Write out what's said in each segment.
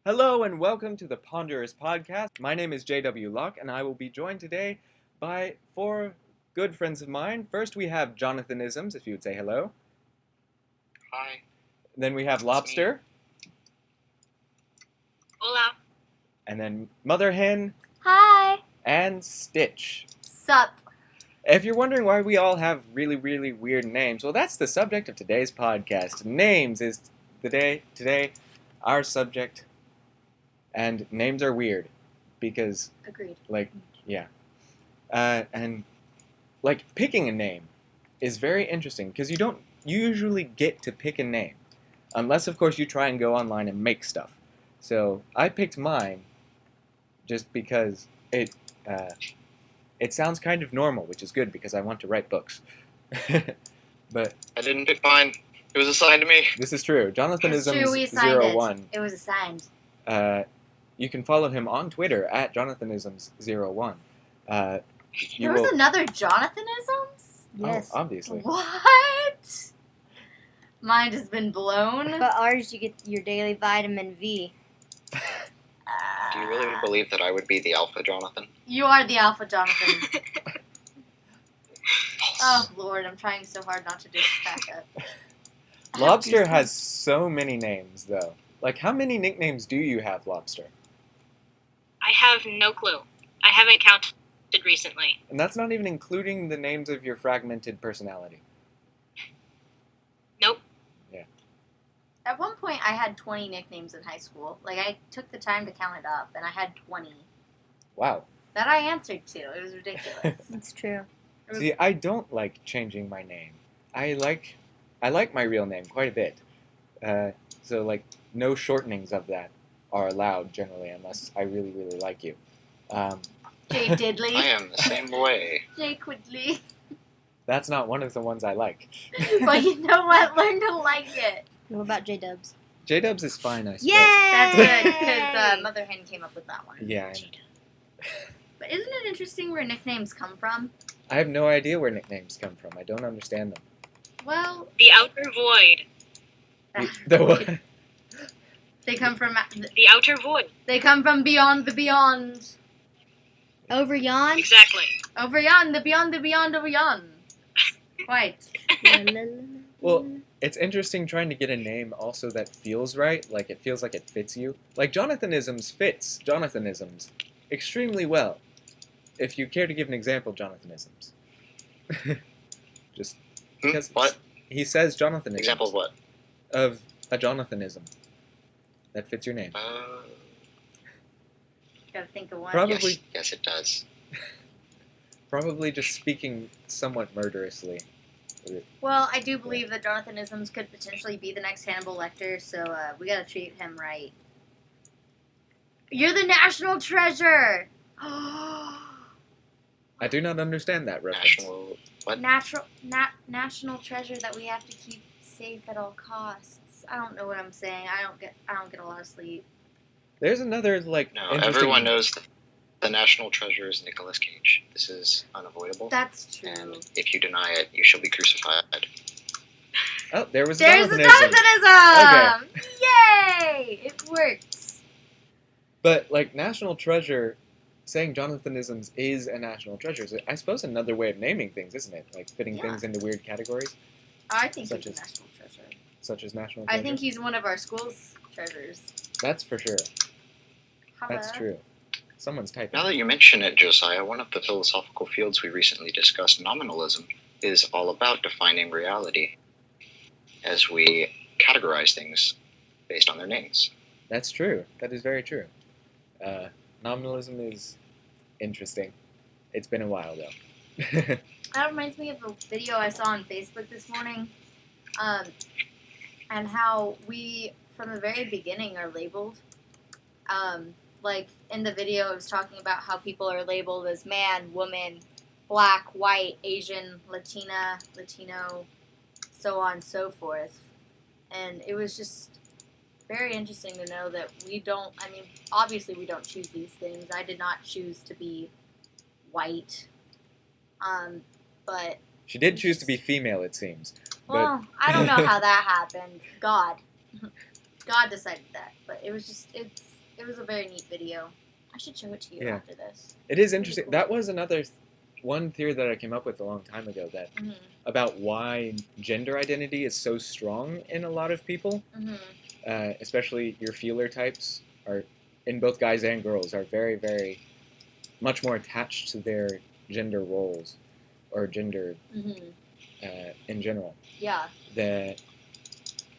Hello and welcome to the Ponderers podcast. My name is J.W. Locke and I will be joined today by four good friends of mine. First we have Jonathanisms, if you would say hello. Hi. Then we have Lobster. Hola. And then Mother Hen. Hi. And Stitch. Sup. If you're wondering why we all have really weird names, well, that's the subject of today's podcast. Names is today our subject. And names are weird because, Agreed. and picking a name is very interesting because you don't usually get to pick a name unless, of course, you try and go online and make stuff. So I picked mine just because it sounds kind of normal, which is good because I want to write books. But I didn't pick mine. It was assigned to me. this is true. Jonathanisms It's true, we assigned 01. It was assigned. You can follow him on Twitter at Jonathanisms01. There was another Jonathanisms? Yes. Oh, obviously. What? Mine has been blown. But ours, you get your daily vitamin V. Do you really believe that I would be the Alpha Jonathan? You are the Alpha Jonathan. Oh, Lord, I'm trying so hard not to just back up. Lobster has so many names, though. Like, how many nicknames do you have, Lobster? I have no clue. I haven't counted recently. And that's not even including the names of your fragmented personality. Nope. Yeah. At one point, I had 20 nicknames in high school. Like, I took the time to count it up, and I had 20. Wow. That I answered to. It was ridiculous. It's true. See, I don't like changing my name. I like my real name quite a bit. So, no shortenings of that are allowed, generally, unless I really like you. Jay Diddley. I am the same way. Jay Quiddly. That's not one of the ones I like. But you know what? Learn to like it. What about J-Dubs? J-Dubs is fine, I suppose. Yay! That's good, because Mother Hen came up with that one. Yeah, I know. But isn't it interesting where nicknames come from? I have no idea where nicknames come from. I don't understand them. Well, The Outer Void. The what? they come from The Outer Void. they come from beyond the beyond. Over yon? Exactly. Over yon, the beyond over yon. Quite. Well, it's interesting trying to get a name also that feels right. Like, it feels like it fits you. Like, Jonathanisms fits Jonathanisms extremely well. If you care to give an example, Jonathanisms. Just because What? he says Jonathanisms. Example of what? Of a Jonathanism that fits your name. Gotta think of one. Probably- Yes, it does. Probably just speaking somewhat murderously. Well, I do believe that Jonathanisms could potentially be the next Hannibal Lecter, so we gotta treat him right. You're the national treasure! I do not understand that reference. National... What? National treasure that we have to keep safe at all costs. I don't know what I'm saying. I don't get a lot of sleep. There's another, No, interesting... everyone knows the national treasure is Nicolas Cage. This is unavoidable. That's true. And if you deny it, you shall be crucified. Oh, there's a Jonathanism! Okay. Yay! It works. But, national treasure, saying Jonathanisms is a national treasure is, I suppose, another way of naming things, isn't it? Like, fitting things into weird categories. I think Such he's as- a national treasure. Such as national treasure. I think he's one of our school's treasures. That's for sure. How That's about- true. Someone's typing. Now that you mention it, Josiah, one of the philosophical fields we recently discussed, nominalism, is all about defining reality as we categorize things based on their names. That's true. That is very true. Nominalism is interesting. It's been a while, though. That reminds me of a video I saw on Facebook this morning, and how we, from the very beginning, are labeled. In the video, it was talking about how people are labeled as man, woman, black, white, Asian, Latina, Latino, so on and so forth. And it was just very interesting to know that we don't, obviously we don't choose these things. I did not choose to be white. But She did choose to be female, it seems. well, I don't know how that happened. God decided that. But it was just, It was a very neat video. I should show it to you Yeah. after this. It is interesting. cool. That was another one theory that I came up with a long time ago that Mhm. about why gender identity is so strong in a lot of people, Mhm. especially your feeler types are in both guys and girls are very, very much more attached to their gender roles or gender Mhm. in general. Yeah.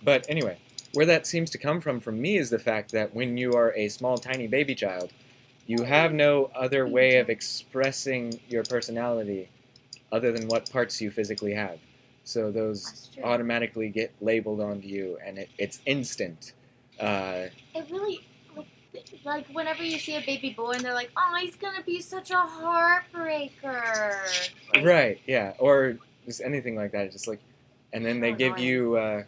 But anyway, where that seems to come from me is the fact that when you are a small, tiny baby child, you have no other way of expressing your personality other than what parts you physically have. So those That's true. automatically get labeled onto you, and it's instant. It really like whenever you see a baby boy and they're like, "Oh, he's gonna be such a heartbreaker." Like, Right, yeah, or just anything like that. It's just like, and then they So give annoying. you, and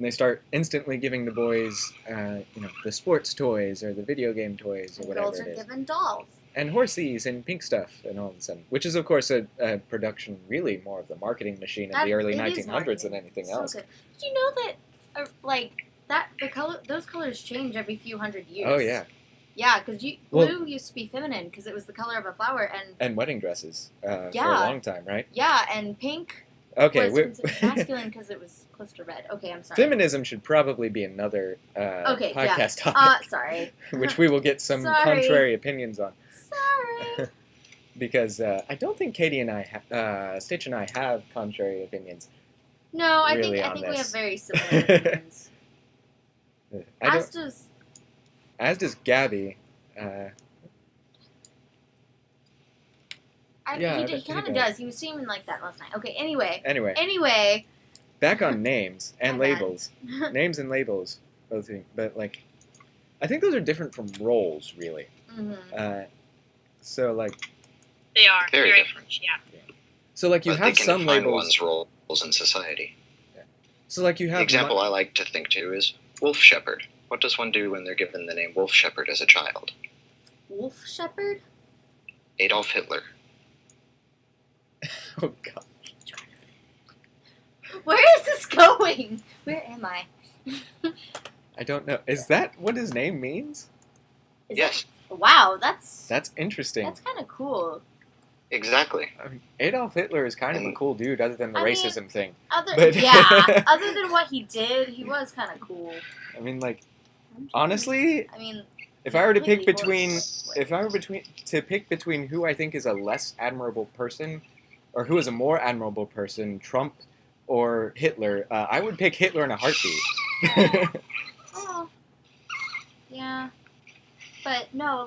they start instantly giving the boys, the sports toys or the video game toys or And whatever girls it are is, given dolls. and horsies and pink stuff, and all of a sudden, which is of course a production, really more of the marketing machine in the early It is 1900s than marketing. anything So else. good. Did you know that, those colors change every few hundred years? Oh yeah, Yeah, because Well- blue used to be feminine because it was the color of a flower, and and wedding dresses for a Yeah. long time, right? yeah, and pink Okay, was considered masculine because it was close to red. Okay, I'm sorry. feminism should probably be another Okay, yeah. podcast topic, Sorry. which we will get some Sorry. contrary opinions on. Sorry. Because I don't think Katie and Stitch and I have contrary opinions. No, I Really think on we have this. very similar opinions. As does Gabby. Yeah, I bet He he kind of does. does. He was seeming like that last night. Okay, anyway. Anyway, back on names and My bad. labels. Names and labels, both things. But I think those are different from roles, really. Mhm. So They are Very very different. much, yeah. you But have they can some define labels. one's roles in society. So you have The example I like to think to is wolf shepherd. What does one do when they're given the name wolf shepherd as a child? Wolf shepherd? Adolf Hitler. Oh God. Where is this going? Where am I? I don't know. Is that what his name means? Is Yes, that- wow, that's That's interesting. kind of cool. exactly. I mean, Adolf Hitler is kind of a And- cool dude, other than the I mean, racism thing. Other But- other than what he did, he was kind of cool. I mean, honestly, I mean, if I were to pick completely between, pick between who I think is a less admirable person, or who is a more admirable person, Trump or Hitler, I would pick Hitler in a heartbeat. oh, yeah, but no,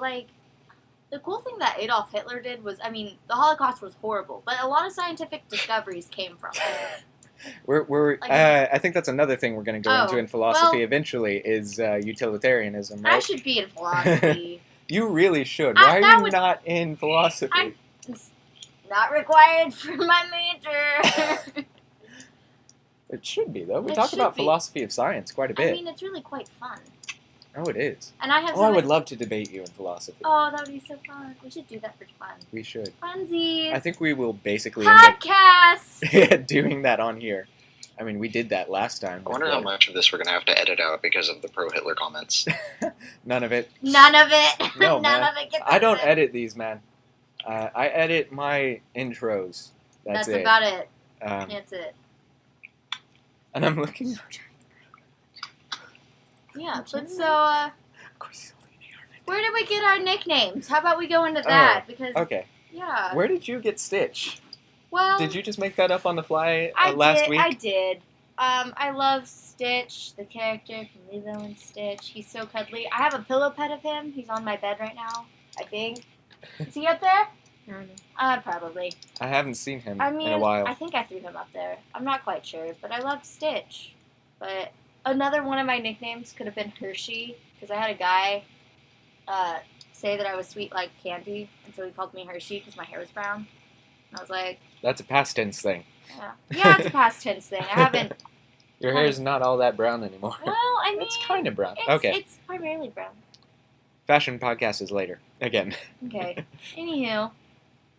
the cool thing that Adolf Hitler did was, I mean, the Holocaust was horrible, but a lot of scientific discoveries came from it. I think that's another thing we're going to go Oh, into in philosophy well- eventually is utilitarianism, I right? should be in philosophy. You really should. I- Why that are you would- not in philosophy? I'm- It's not required for my major. It should be, though. We It talk should about be. philosophy of science quite a I bit. mean, it's really quite fun. Oh, it is. And I have Oh, I would love to debate you in philosophy. Oh, that would be so fun. We should do that for fun. We should. Funsies. I think we will basically end up Podcasts. doing that on here. I mean, we did that last time. I wonder how much of this we're going to have to edit out because of the pro-Hitler comments. None of it. None of it. No, None man. of it gets I don't edited. edit these, man. I edit my intros. That's it. about it. Um, That's it. and I'm looking. Yeah, but so, Of course, he's holding an AR-15. where did we get our nicknames? How about we go into that? Because, Okay. yeah. Where did you get Stitch? Well, Did you just make that up on the fly I last did, week? I did. I love Stitch, the character from Lilo and Stitch. He's so cuddly. I have a pillow pet of him. He's on my bed right now, I think. Is he up there? Probably. I haven't seen him I mean, in a while. I think I threw him up there. I'm not quite sure, but I love Stitch. But another one of my nicknames could have been Hershey, because I had a guy say that I was sweet like candy, and so he called me Hershey because my hair was brown. And I was like, That's a past tense thing. yeah, it's a past tense thing. I haven't. Your hair is not all that brown anymore. Well, I mean, It's kind of brown. It's, Okay. It's primarily brown. Fashion podcast is later. Again. Okay. Anywho,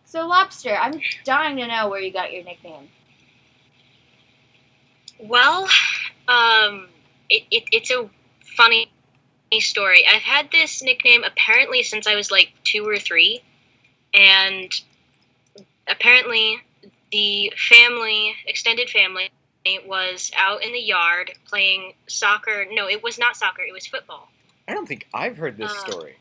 so Lobster, I'm dying to know where you got your nickname. Well, it's a funny story. I've had this nickname apparently since I was like 2 or 3, and apparently the extended family, was out in the yard playing soccer. No, it was not soccer. It was football. I don't think I've heard this Uh, story.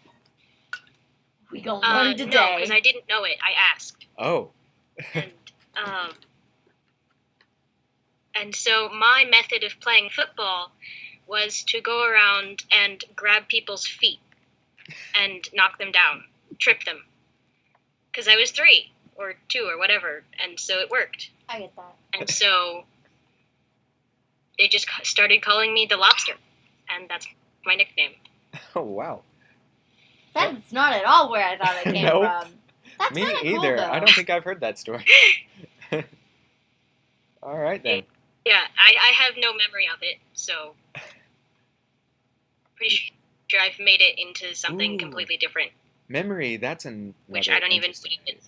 We gonna learn No, today. because I didn't know it. I asked. Oh. And and so my method of playing football was to go around and grab people's feet and knock them down, trip them, because I was 3 or 2 or whatever, and so it worked. I get that. And so they just started calling me the Lobster, and that's my nickname. Oh, wow. That's not at all where I thought it came Nope. from. That's Me kinda cool, either. though. I don't think I've heard that story. All right, then. Yeah, I have no memory of it, so pretty sure I've made it into something Ooh. completely different, Memory, that's which I don't even interesting believe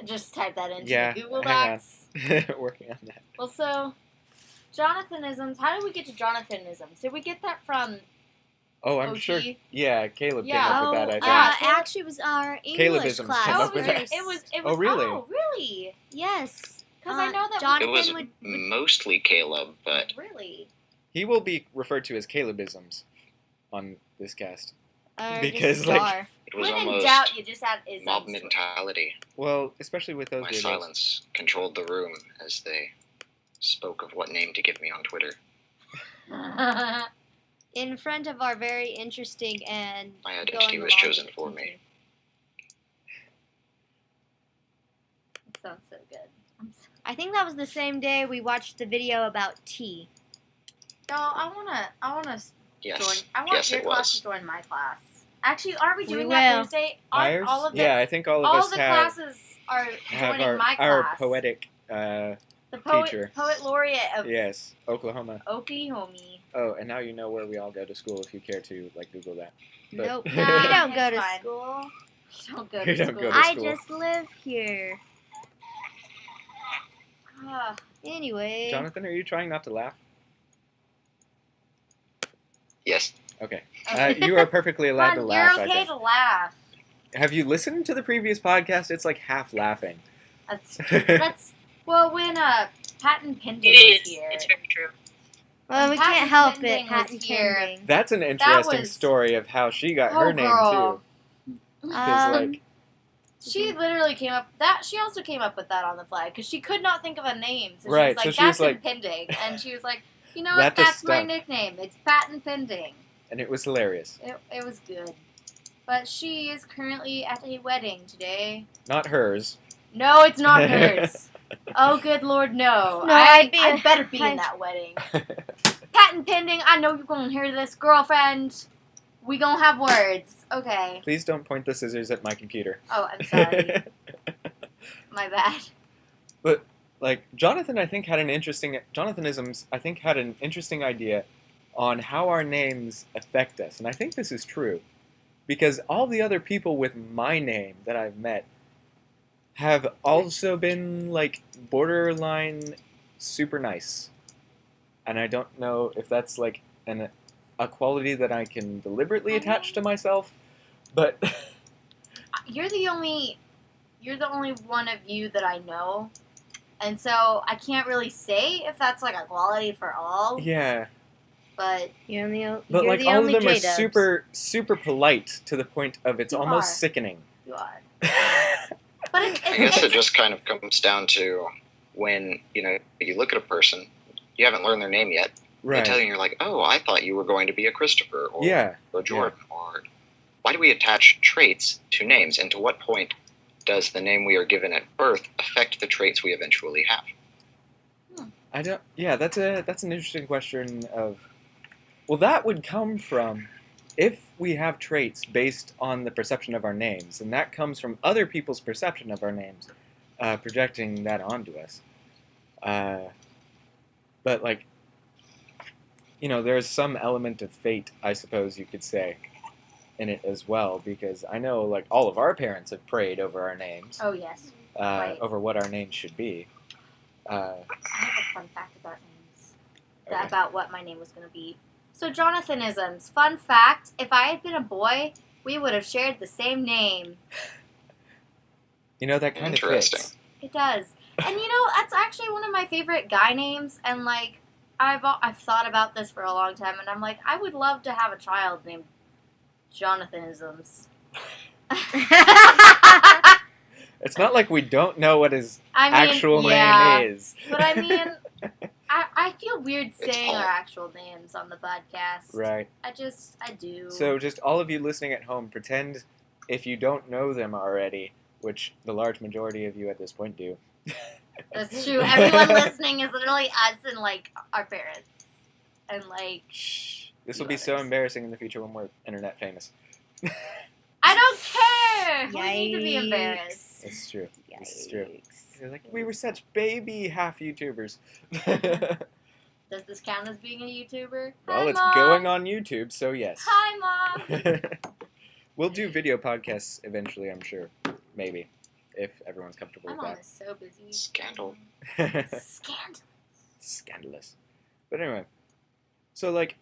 in. Just type that into Yeah, the Google hang on. Docs. Working on that. Well, so, Jonathanisms, how did we get to Jonathanisms? Did we get that from Oh, I'm OG? sure. Yeah, Caleb Yeah. came up with that Oh, idea. Yeah. actually, it was our English Calebisms class. came Oh, up with first. that. it was. Oh, really? Oh, really? Yes. Because I know that. It Jonathan was would mostly Caleb, but Really? He will be referred to as Calebisms on this cast. Because, just like- Czar. it was When in almost doubt, you just add isms. mob mentality. Well, especially with those My weirdos. silence controlled the room as they spoke of what name to give me on Twitter. In front of our very interesting and My going identity was along chosen with it, for too. me. That sounds so good. I think that was the same day we watched the video about tea. So I wanna join. Yes, I want yes, your it class was. to join my class. Actually, aren't we We doing that will. Thursday? Aren't Ours? all of the Yeah, I think all of all us the have, classes are have joining my our class? poetic, the teacher. poet laureate of yes, Oklahoma. Oklahoma. Oh, and now you know where we all go to school if you care to, like, Google that. But- Nope. We Nah, don't go it's to fine. school. Don't go We to don't school. go to I school. just live here. Ah, Anyway. Jonathan, are you trying not to laugh? Yes. Okay. okay. You are perfectly allowed to Ron, laugh, you're I okay think. to laugh. Have you listened to the previous podcast? It's like half laughing. That's well when Patton Pending It was is. here. It's very true. Well, we Patent can't help pending it. Patent was here. pending. That's an interesting was- story of how she got Oh, her name, girl. too. Because, like, She literally came up that she also came up with that on the fly because she could not think of a name. So Right, she was like, so she was "That's like- impending," and she was like, "You know That what? just That's my stuck. nickname. It's Patent Pending." and it was hilarious. It was good, but she is currently at a wedding today. Not hers. No, it's not hers. Oh, good Lord, no! No, I I'd better be in I'd- that wedding. Patent Pending. I know you're gonna hear this, girlfriend. We gonna have words, okay? Please don't point the scissors at my computer. Oh, I'm sorry. My bad. But, like, Jonathan, I think, Jonathanisms, I think, had an interesting idea on how our names affect us. And I think this is true. Because all the other people with my name that I've met have also been, like, borderline super nice. And I don't know if that's, like, a quality that I can deliberately attach to myself. But, You're the only one of you that I know, and so I can't really say if that's like a quality for all. yeah. But You're the, But, you're like, the all of only them are J-dubs. super, super polite to the point of it's You almost are. sickening. you are. But I guess it just kind of comes down to when, you look at a person, you haven't learned their name yet, they tell you, and you're like, oh, I thought you were going to be a Christopher or Yeah. a Jordan. Or why do we attach traits to names, and to what point does the name we are given at birth affect the traits we eventually have? I don't. Yeah, that's an interesting question of. Well, that would come from if we have traits based on the perception of our names, and that comes from other people's perception of our names, projecting that onto us. But like, there's some element of fate, I suppose you could say, in it as well, because I know like all of our parents have prayed over our names, oh yes, right. over what our names should be. I have a fun fact about names. Okay. About what my name was gonna be. So Jonathanisms. Fun fact: if I had been a boy, we would have shared the same name. You know, that kind of Interesting. fits. It does, and that's actually one of my favorite guy names. And like, I've thought about this for a long time, and I'm like, I would love to have a child named Jonathanisms. It's not like we don't know what his I mean, actual yeah, name is. but I mean, I feel weird It's saying all- our actual names on the podcast. Right. I do. So just all of you listening at home, pretend if you don't know them already, which the large majority of you at this point do. That's true. Everyone listening is literally us and like our parents, and like Shh. This will You be so others. embarrassing in the future when we're internet famous. I don't care. We need to be Yikes. embarrassed. It's true. This is true. Yikes. They're like, we were such baby half YouTubers. Does this count as being a YouTuber? Well, Hi, it's Mom. going on YouTube, so yes. Hi, Mom. We'll do video podcasts eventually, I'm sure. Maybe. If everyone's comfortable My with mom that. is so busy. Scandal. Scandal. Scandalous. But anyway. So, like...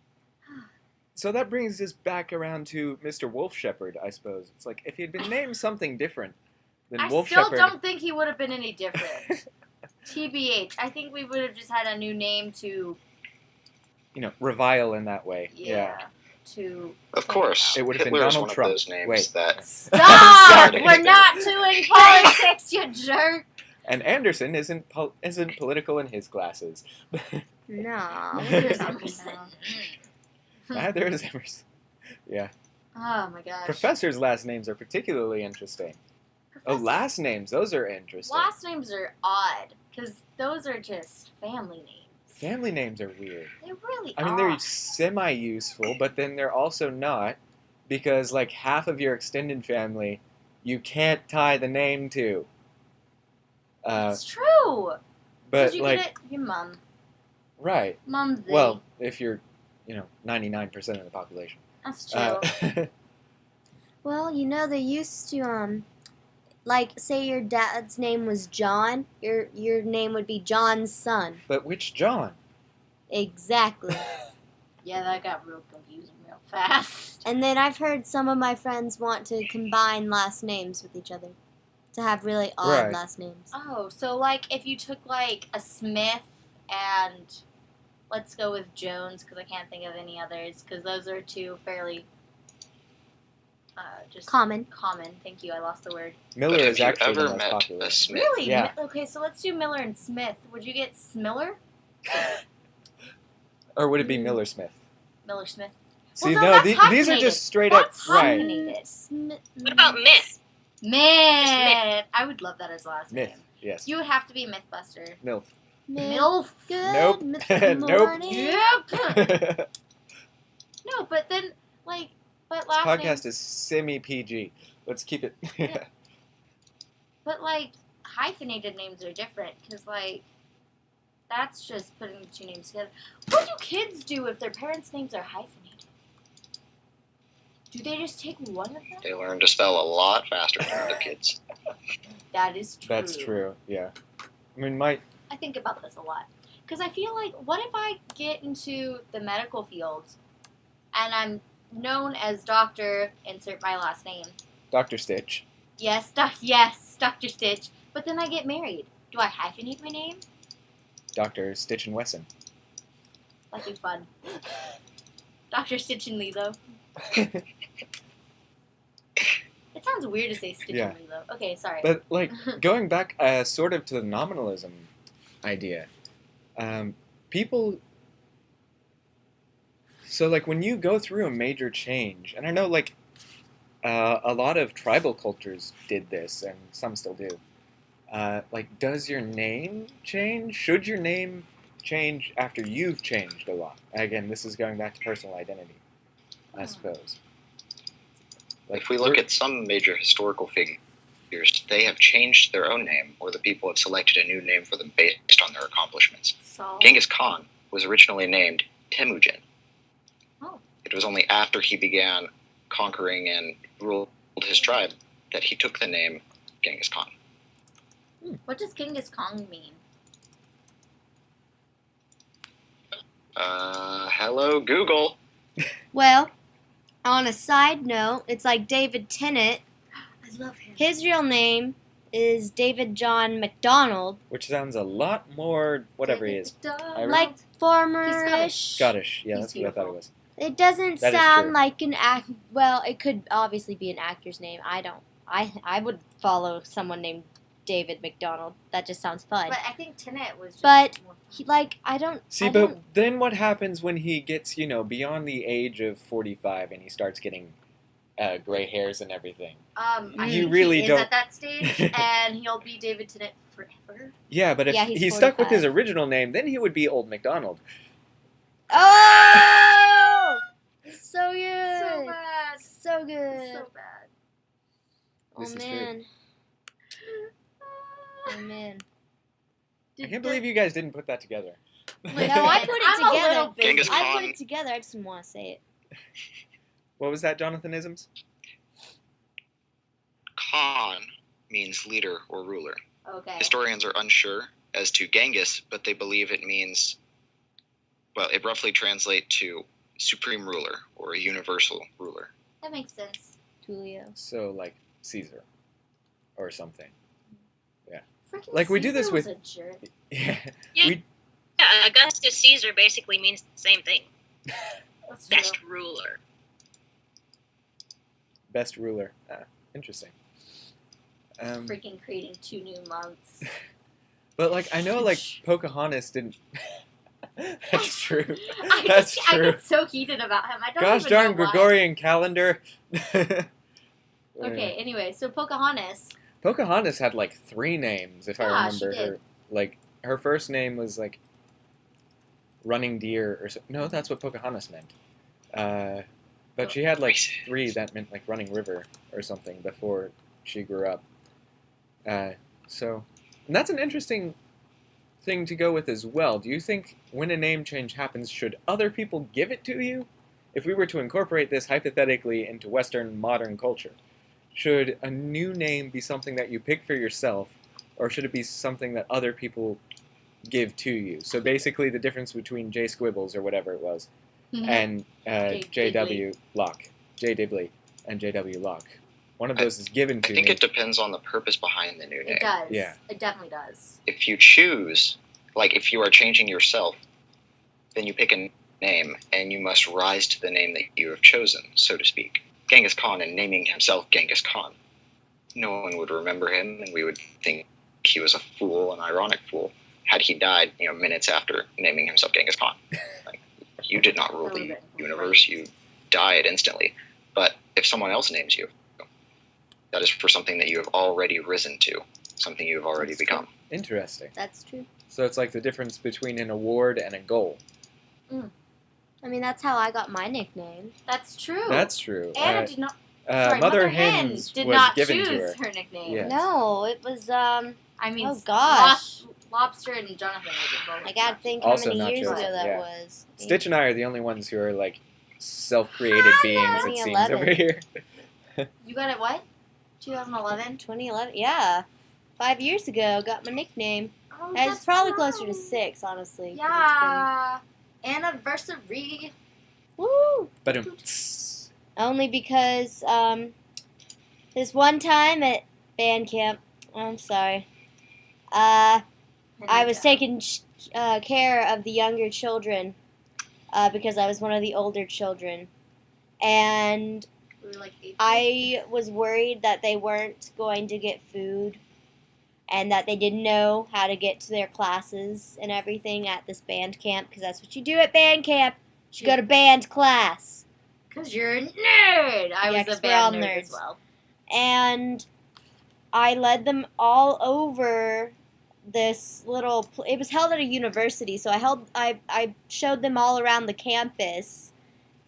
So that brings us back around to Mr. Wolf Shepherd, I suppose. It's like, if he had been named something different than I Wolf still Shepherd... don't think he would have been any different. TBH. I think we would have just had a new name to, revile in that way. to... Of course, It would have been Hitler is Donald one Trump. of those names Wait. that Stop! Sorry. We're not doing politics, you jerk! And Anderson isn't political in his glasses. No. Neither is Emerson. Neither is Emerson. Yeah. Oh my gosh. Professors' last names are particularly interesting. Oh, Professor- last names, those are interesting. Last names are odd, because those are just family names. Family names are weird. They really I mean, are. they're semi-useful, but then they're also not, because like half of your extended family, you can't tie the name to. It's true! But Did you like, get it? Your mom. right. Mom's the... Well, if you're, 99% of the population. That's true. Well, they used to like say your dad's name was John, your name would be John's son. But which John? Exactly. Yeah, that got real confusing real fast. And then I've heard some of my friends want to combine last names with each other. To have really odd Right. last names. Oh, so like if you took like a Smith and let's go with Jones because I can't think of any others because those are two fairly just Common. Common. Thank you. I lost the word. Miller But is have you actually the ever most met popular. a Smith? Really? Yeah. Okay, so let's do Miller and Smith. Would you get Smiller? Or would it be Miller Smith? Miller Smith. See, no, no, that's these are hyphenated. just straight That's up right. hyphenated. What about Myth? Myth. I would love that as a last Myth, name. yes. You would have to be Mythbuster. MILF. MILF. Good Nope. Nope. morning. Yep. This No, but then but last podcast names, is semi-PG. Let's keep it. Yeah. But hyphenated names are different because that's just putting the two names together. What do kids do if their parents' names are hyphenated? Do they just take one of them? They learn to spell a lot faster than other kids. That is true. That's true, yeah. I mean, my... I think about this a lot. Because I feel like, what if I get into the medical field and I'm known as Dr. Insert my last name. Dr. Stitch. Yes, Dr. Stitch. But then I get married. Do I hyphenate my name? Dr. Stitch and Wesson. That'd be fun. Dr. Stitch and Lilo. It sounds weird to say Stitch Yeah. and Lilo. Okay, sorry. But, going back sort of to the nominalism idea, people... So, when you go through a major change, and I know, a lot of tribal cultures did this, and some still do. Does your name change? Should your name change after you've changed a lot? Again, this is going back to personal identity, I suppose. If we look at some major historical figures, they have changed their own name, or the people have selected a new name for them based on their accomplishments. So, Genghis Khan was originally named Temujin. Oh. It was only after he began conquering and ruled his tribe that he took the name Genghis Khan. what does Genghis Khan mean? Hello, Google. Well, on a side note, it's like David Tennant. I love him. His real name is David John McDonald. Which sounds a lot more whatever he is. Irish? Like farmerish. He's Scottish. Yeah, He's that's what I thought it beautiful. was. It doesn't That is sound true. like an act. Well, it could obviously be an actor's name. I don't. I would follow someone named David McDonald. That just sounds fun. But I think Tennant was just But more fun. He, like, I don't. See, I but don't, then what happens when he gets, beyond the age of 45 and he starts getting gray hairs and everything? I You think really he is don't- at that stage, and he'll be David Tennant forever. Yeah, but if Yeah, he's he's stuck with 45. his original name, then he would be Old MacDonald. Oh! So good. So bad. So good. So bad. Oh This is true. man. Oh man. I can't believe you guys didn't put that together. No, I put it I'm a together. little busy. Genghis I put Khan. it together. I just didn't want to say it. What was that, Jonathanisms? Khan means leader or ruler. Okay. Historians are unsure as to Genghis, but they believe it means, well, it roughly translates to supreme ruler or a universal ruler. That makes sense. Tulio. So, like, Caesar. Or something. Freaking Like, we do this Caesar was with- a jerk. Yeah. Yeah, Augustus Caesar basically means the same thing. That's true. Best ruler. Best ruler. Interesting. Freaking creating 2 new months. But, like, I know, like, Pocahontas didn't... That's true. I That's get, true. I get so heated about him. I don't Gosh even darn know why. Gregorian calendar. Okay, anyway, so Pocahontas. Pocahontas had like 3 names, if I Yeah, she remember did. her. Like her first name was like Running Deer, or no, that's what Pocahontas meant. But she had like 3 that meant like Running River or something before she grew up. So, and that's an interesting thing to go with as well. Do you think when a name change happens, should other people give it to you? If we were to incorporate this hypothetically into Western modern culture, should a new name be something that you pick for yourself, or should it be something that other people give to you? So basically the difference between J. Squibbles, or whatever it was, and J.W. Locke. J. Dibley and J.W. Locke. One of those is given I to think me. it depends on the purpose behind the new name. It does. Yeah. It definitely does. If you choose, like if you are changing yourself, then you pick a name and you must rise to the name that you have chosen, so to speak. Genghis Khan and naming himself Genghis Khan. No one would remember him, and we would think he was a fool, an ironic fool, had he died, minutes after naming himself Genghis Khan. Like, you did not rule the universe, you died instantly. But if someone else names you, that is for something that you have already risen to, something you have already That's become. Interesting. That's true. So it's like the difference between an award and a goal. I mean, that's how I got my nickname. That's true. That's true. Anna did not. Sorry, Mother Hen Hen's did was not given choose to her. nickname. Yeah. Yes. No, it was I mean, Oh, gosh. Lobster and Jonathanisms. I gotta think Also how not many years chosen, ago that yeah. was. Stitch and I are the only ones who are like self-created beings, it seems, 2011. over here. You got it what? 2011? 2011, yeah. 5 years ago, got my nickname. Oh, It's that's probably right. closer to 6, honestly. 'cause Yeah. Anniversary. It's been, woo! But Only because this one time at band camp, I'm sorry, I was taking care of the younger children because I was one of the older children, and We were like 8th grade. I was worried that they weren't going to get food and that they didn't know how to get to their classes and everything at this band camp, because that's what you do at band camp. You go to band class. Because you're a nerd. I Yeah, was 'cause a we're all band nerd nerds. as well. And I led them all over this little it was held at a university, so I showed them all around the campus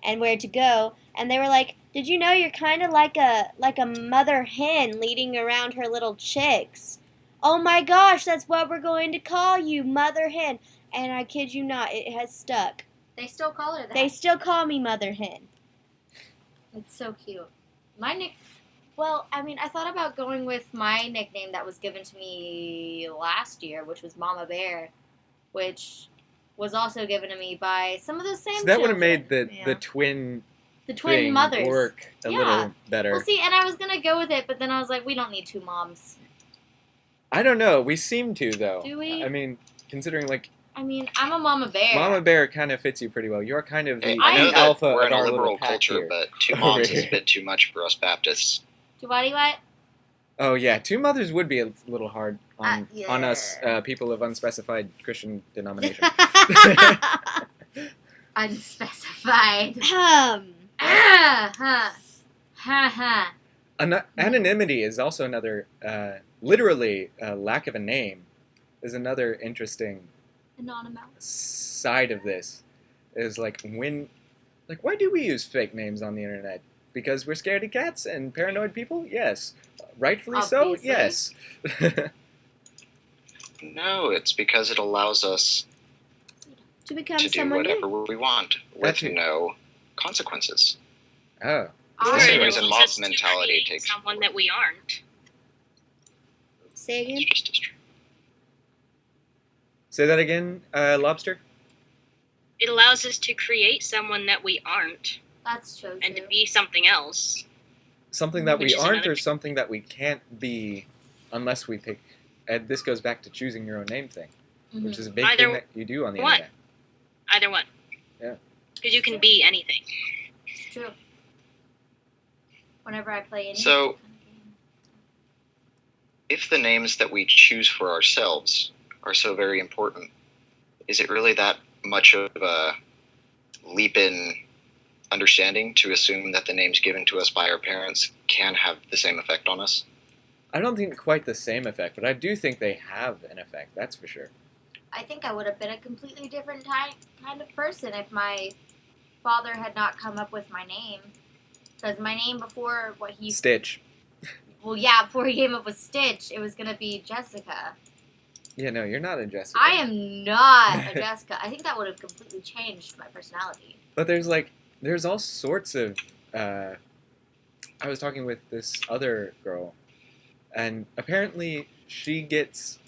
and where to go, and they were like, "Did you know you're kind of like a mother hen leading around her little chicks? Oh my gosh, that's what we're going to call you, Mother Hen." And I kid you not, it has stuck. They still call her that. They still call me Mother Hen. It's so cute. Well, I mean, I thought about going with my nickname that was given to me last year, which was Mama Bear, which was also given to me by some of those same So that would have children. made Yeah. the twin the twin thing mothers work a Yeah. little better. Well, see, and I was gonna go with it, but then I was like, we don't need two moms. I don't know. We seem to, though. Do we? I mean, considering, like, I mean, I'm a mama bear. Mama Bear kind of fits you pretty well. You're kind of the I know that alpha we're of in a our liberal little pack culture, here. but two Over moms is a here. bit too much for us Baptists. Do what? Oh, yeah. Two mothers would be a little hard on Yeah. us people of unspecified Christian denomination. Unspecified. Um, Ha. Anonymity is also another, literally, lack of a name is another interesting Anonymous. side of this. Is like why do we use fake names on the internet? Because we're scaredy cats and paranoid people? Yes. Rightfully so? Obviously. Yes. No, it's because it allows us to become to do someone whatever new. we want with That's it. no consequences. Oh. The Or same it reason allows mob us to mentality create takes- someone that we aren't. Say again. It's just as true. Say that again, Lobster? It allows us to create someone that we aren't That's so and to true. be something else. Something that Which we is aren't another or thing. something that we can't be unless we pick. And this goes back to choosing your own name thing, which is a big Either thing that you do on the one. internet. Either one. Yeah. Because you can be anything. It's true. Whenever I play any So- kind of game. If the names that we choose for ourselves are so very important, is it really that much of a leap in understanding to assume that the names given to us by our parents can have the same effect on us? I don't think quite the same effect, but I do think they have an effect, that's for sure. I think I would have been a completely different kind of person if my father had not come up with my name. Because my name before what he... Stitch. Well, yeah, before he came up with Stitch, it was going to be Jessica. Yeah, no, you're not a Jessica. I am not a Jessica. I think that would have completely changed my personality. But there's all sorts of. I was talking with this other girl, and apparently she gets,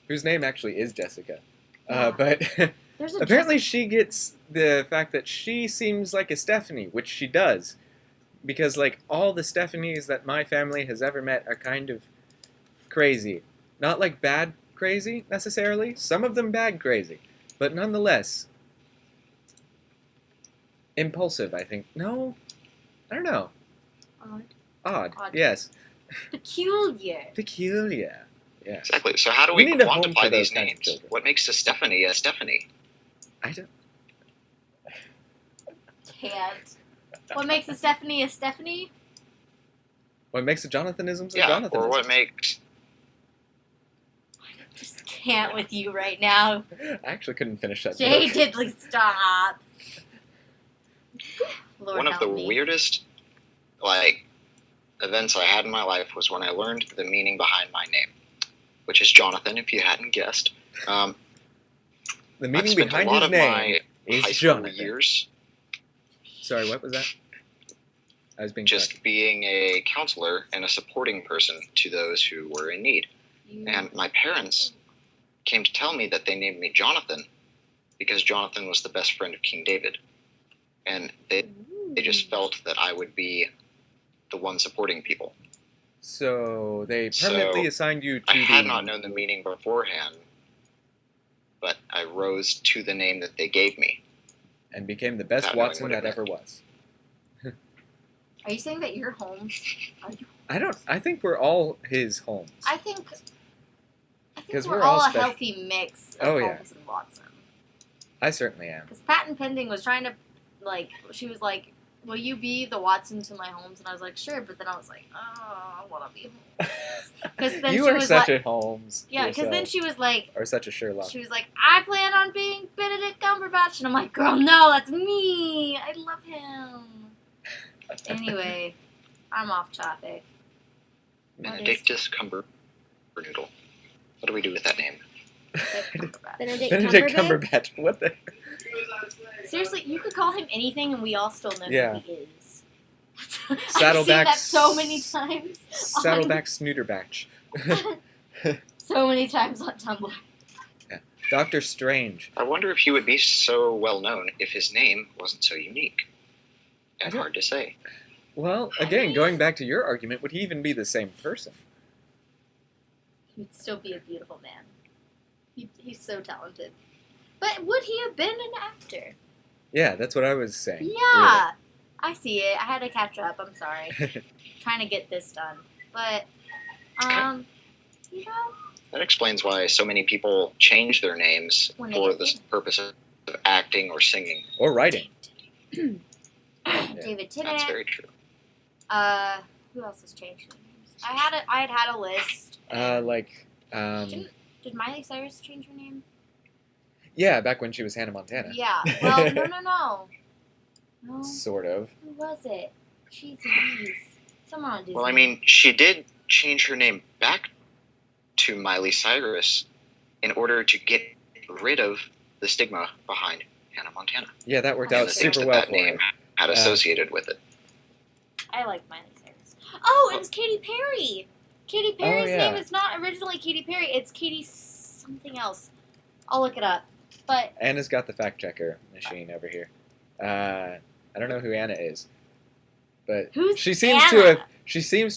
whose name actually is Jessica, Yeah. but There's a apparently she gets the fact that she seems like a Stephanie, which she does, because like all the Stephanies that my family has ever met are kind of crazy, not like bad crazy necessarily. Some of them bad crazy, but nonetheless. Impulsive, I think. No, I don't know. Odd. Odd. Yes. peculiar. Peculiar. Yes. Exactly. So how do We we, need a home for quantify those these kinds of names? children. What makes a Stephanie? I don't. Can't. What makes a Stephanie a Stephanie? What makes a Jonathanisms a Yeah. Jonathanisms? Or what makes Just can't with you right now. I actually couldn't finish that. Jay joke. Diddley, stop. Lord one of help the me. weirdest events I had in my life was when I learned the meaning behind my name, which is Jonathan, if you hadn't guessed. The I've meaning spent behind a lot his of name my is high school Jonathan. years Sorry, what was that? I was being just being a counselor and a supporting person to those who were in need. And my parents came to tell me that they named me Jonathan because Jonathan was the best friend of King David. And they just felt that I would be the one supporting people. So they permanently So, assigned you to I the. had not known the meaning beforehand, but I rose to the name that they gave me. And became the best Not knowing Watson what it that ever was. Are you saying that you're Holmes? Are you? I think we're all his Holmes. I think 'Cause we're we're all all a special. healthy mix of Oh, yeah. Holmes and Watson. I certainly am. Because Patent Pending was trying to, she was like, will you be the Watson to my Holmes? And I was like, sure. But then I was like, oh, I want to be Holmes. 'Cause then you she are was such like- a Holmes. Yeah, because then yourself. she was like, Or such a Sherlock. I plan on being Benedict Cumberbatch. And I'm like, girl, no, that's me. I love him. Anyway, I'm off topic. What is- Benedictus Cumbernoodle. What do we do with that name? Cumberbatch. Benedict Cumberbatch. What the? Seriously, you could call him anything and we all still know Yeah. who he is. I've Saddleback seen that so many times. Saddleback Snooterbatch. So many times on Tumblr. Doctor Strange. I wonder if he would be so well known if his name wasn't so unique and don't- hard to say. Well, again, going back to your argument, would he even be the same person? He'd still be a beautiful man. He's so talented. But would he have been an actor? Yeah, that's what I was saying. Yeah. I see it. I had to catch up. I'm sorry. Really. Trying to get this done. But, you know, That explains why so many people change their names When they for get the famous. purpose of acting or singing. Or writing. David That's Tennant. very true. Who else has changed their names? I had a list. Did Miley Cyrus change her name? Yeah, back when she was Hannah Montana. Yeah. Well, no. No. Sort of. Who was it? Jeez Louise. Someone on Disney. Well, I mean, she did change her name back to Miley Cyrus in order to get rid of the stigma behind Hannah Montana. Yeah, that worked And out the things super that well that for name her. had associated with it. I like Miley Cyrus. Oh, it was Katy Perry. Katy Perry's yeah. name is not originally Katy Perry. It's Katy something else. I'll look it up. But Anna's got the fact checker machine over here. I don't know who Anna is, but who's she seems Anna?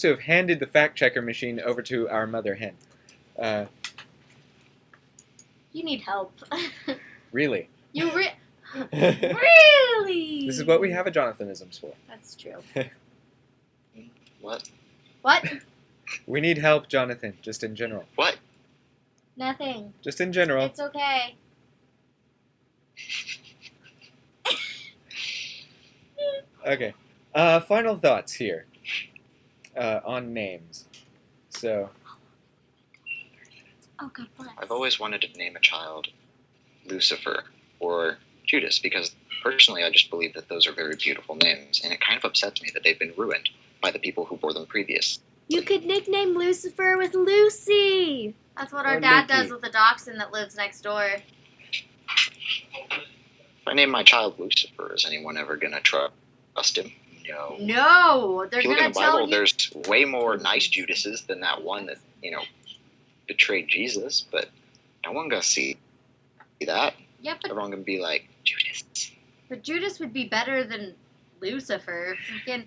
to have handed the fact checker machine over to our Mother Hen. You need help. Really. Really? This is what we have a Jonathanisms for. That's true. What? What? We need help, Jonathan, just in general. What? Nothing. Just in general. It's okay. Okay. Final thoughts here on names. So, Oh, God bless. I've always wanted to name a child Lucifer or Judas because personally I just believe that those are very beautiful names, and it kind of upsets me that they've been ruined by the people who bore them previous. You could nickname Lucifer with Lucy. That's what our Or dad Nikki. does with the dachshund that lives next door. If I name my child Lucifer, is anyone ever going to trust him? No. No, they're If you look gonna in the tell Bible, you. there's way more nice Judases than that one that, betrayed Jesus, but no one gonna see that. Yeah, but Everyone gonna be like, Judas. Judas would be better than Lucifer. Freaking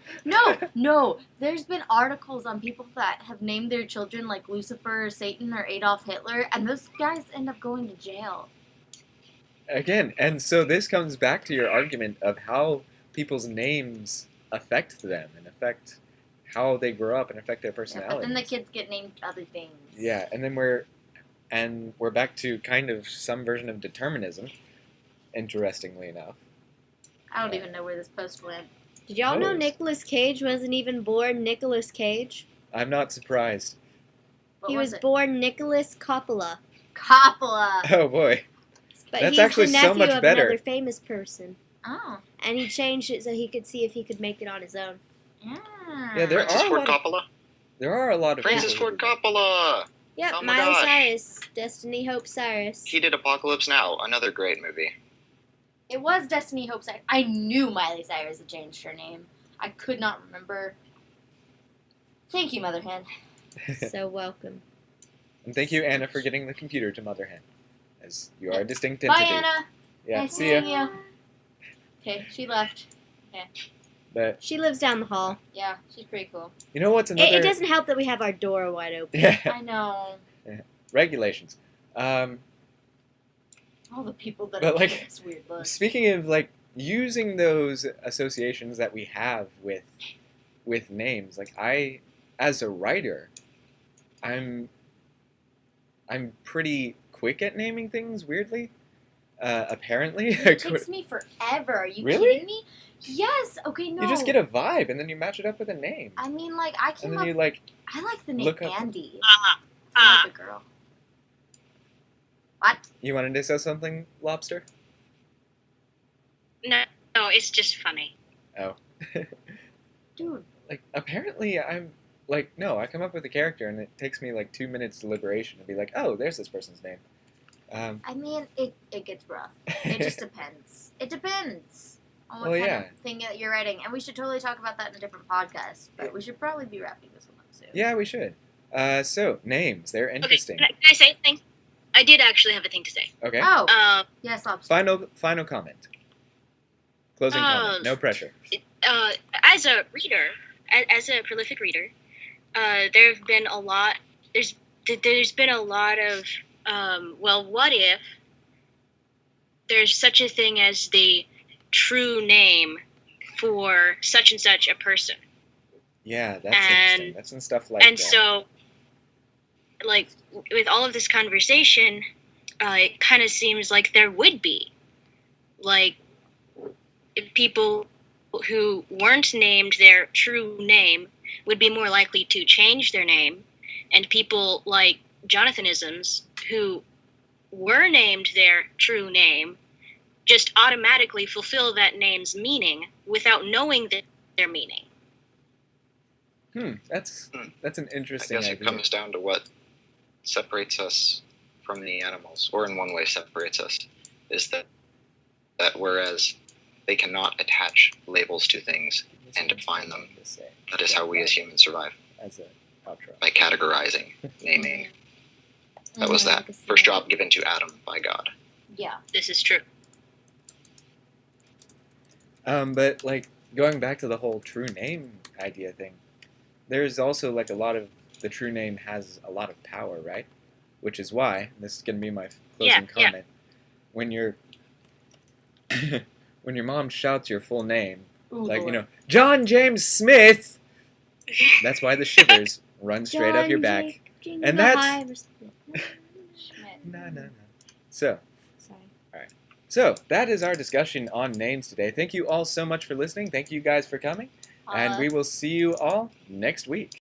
no. There's been articles on people that have named their children like Lucifer or Satan or Adolf Hitler, and those guys end up going to jail. again, and so this comes back to your argument of how people's names affect them and affect how they grow up and affect their Yeah, personality. but then the kids get named other things. Yeah, and then we're back to kind of some version of determinism. Interestingly enough, I don't even know where this post went. Did y'all know Pose. Nicolas Cage wasn't even born Nicolas Cage? I'm not surprised. What He was it? born Nicholas Coppola. Coppola. Oh boy, But That's he's actually the so nephew much of better. another famous person. Oh. And he changed it so he could see if he could make it on his own. Yeah, there Francis are a Ford lot of- Coppola? there are a lot of Francis people Ford Coppola! Yep, Oh my Miley gosh. Cyrus. Destiny Hope Cyrus. He did Apocalypse Now, another great movie. It was Destiny Hope Cyrus. I knew Miley Cyrus had changed her name. I could not remember. Thank you, Mother Hen. So welcome. And thank you, Anna, for getting the computer to Mother Hen, as you are a distinct Bye, entity. Anna. Yeah, Nice see ya. seeing you. Okay, she left. But She lives down the hall. Yeah, she's pretty cool. you know what's another It doesn't help that we have our door wide open. yeah I know. regulations. All the people that But, are like, giving us weird looks. Speaking of like using those associations that we have with names, like I, as a writer, I'm pretty quick at naming things. Weirdly, apparently, It takes me forever. Are you Really? kidding me? Yes. Okay, no. you just get a vibe and then you match it up with a name, I mean, like, I and came then up. you like I like the name look up- Andy. I like a girl. What? you wanted to say something, Lobster. No, it's just funny. Dude. Like apparently I'm like no, I come up with a character and it takes me like 2 minutes deliberation to be like, oh, there's this person's name. I mean, it gets rough. It just depends. It depends on what Well, kind yeah. of thing that you're writing. And we should totally talk about that in a different podcast. But we should probably be wrapping this one up soon. Yeah, we should. So names, they're interesting. Okay, can I say something? I did actually have a thing to say. Okay. Oh, yes, Lobster. Final comment. Closing comment. No pressure. As a reader, as a prolific reader, there have been a lot. There's been a lot of well, what if there's such a thing as the true name for such and such a person? Yeah, that's interesting. That's some stuff like And that. so, like, with all of this conversation, it kind of seems like there would be, like, if people who weren't named their true name would be more likely to change their name, and people like Jonathanisms who were named their true name just automatically fulfill that name's meaning without knowing their meaning. That's an I interesting guess it idea. comes down to what separates us from the animals, or in one way separates us, is that whereas they cannot attach labels to things and define them, that is how we as humans survive, As a outro. by categorizing, naming. That was that first job given to Adam by God. Yeah. This is true. But like going back to the whole true name idea thing, there's also like a lot of the true name has a lot of power, right? Which is why this is gonna be my closing Yeah. comment. When you're when your mom shouts your full name, Ooh, like Lord. John James Smith, that's why the shivers run straight up your back. And that's- Schmidt. No. So Sorry. So that is our discussion on names today. Thank you all so much for listening. Thank you guys for coming. And we will see you all next week.